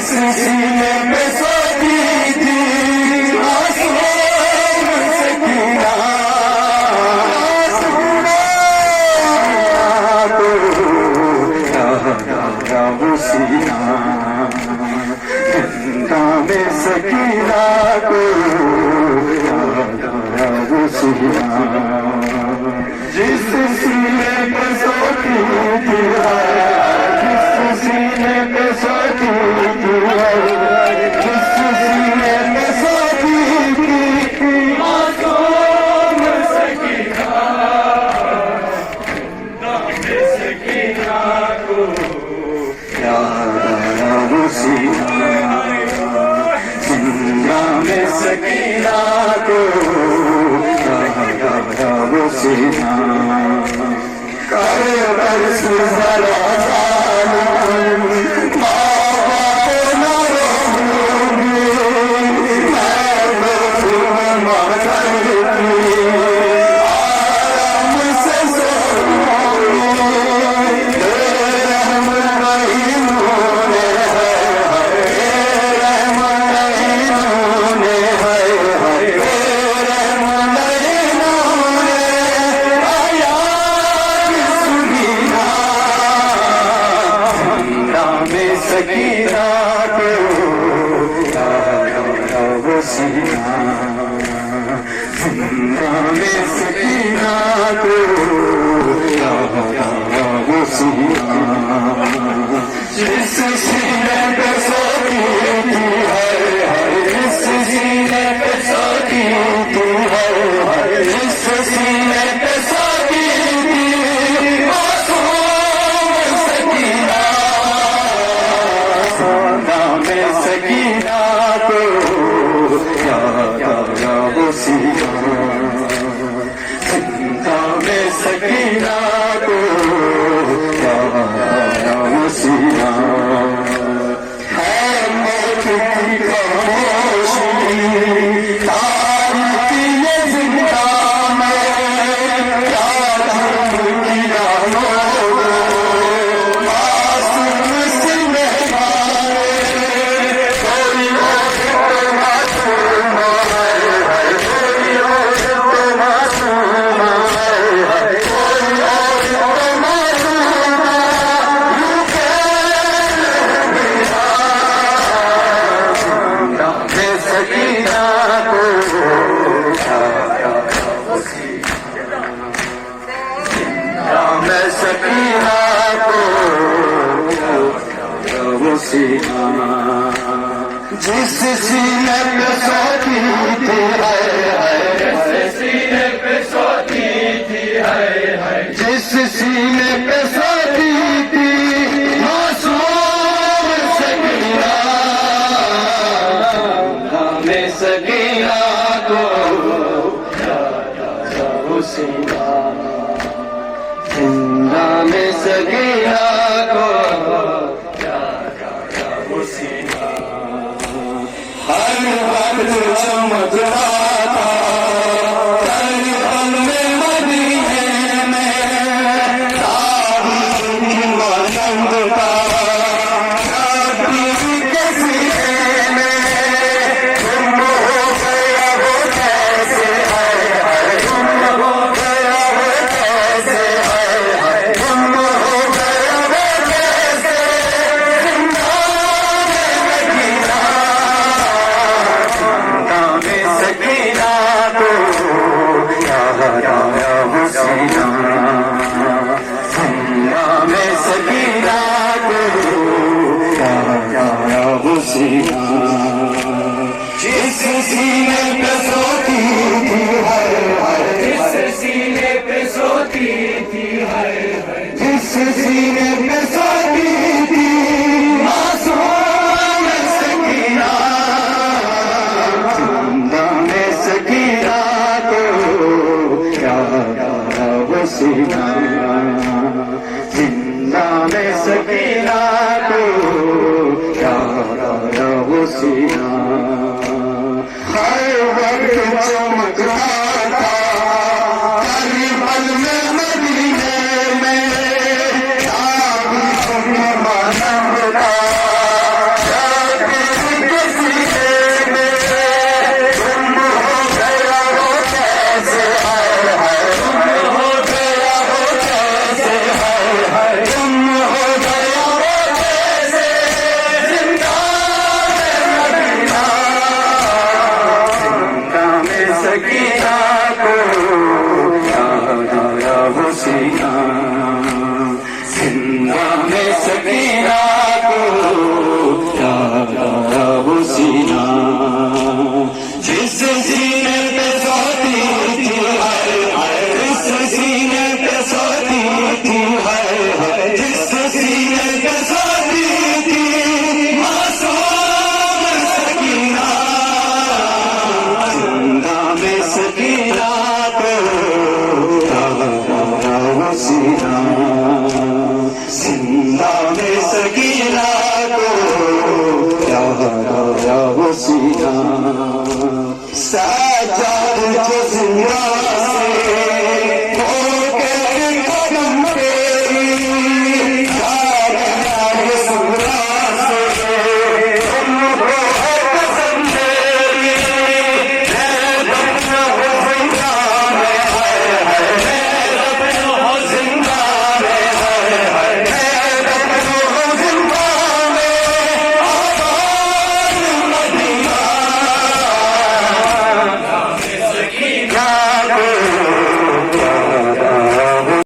सीने में सोती थी मासूम सकीना वो सीना जिंदा में सकीना को वो सीना जिस सीने पे सोती थी जिस सीने पे सोती थी जिस सीने पे सोती थी मासूम सकीना सकीना को वो सीना जिंदा में सकीना को वो सीना करे बरस जरा सकीना को वो सीना जिंदा में सकीना को वो सीना जिस सीने पे सोती थी जिस सीने पे सोती थी जिस सीने पे सोती थी मासूम सकीना सकीना को वो सीना जिंदा में सकीना को वो सीना है मौत की खामोशी तारीकी ये जिंदा में क्या धर्म किया सकीना को वो सीना जिस सीने पे सोती थी जिस सीने पे सोती थी जिस सीने पे सोती थी मासूम सकीना में सकीना को वो सीना जिंदा में सकीना को वो सीना हर वक्त चमकता था हर पल में मदीने में तारीख मानंद था के सीने में गुम हो गया वो कैसे है गुम हो गया वो कैसे जिस सीने पे सोती थी जिस सीने पे सोती थी जिस सीने पे सोती थी मासूम सकीना जिंदा में सकीना को वो सीना जिंदा में सकीना को वो सीना हर मसीहा।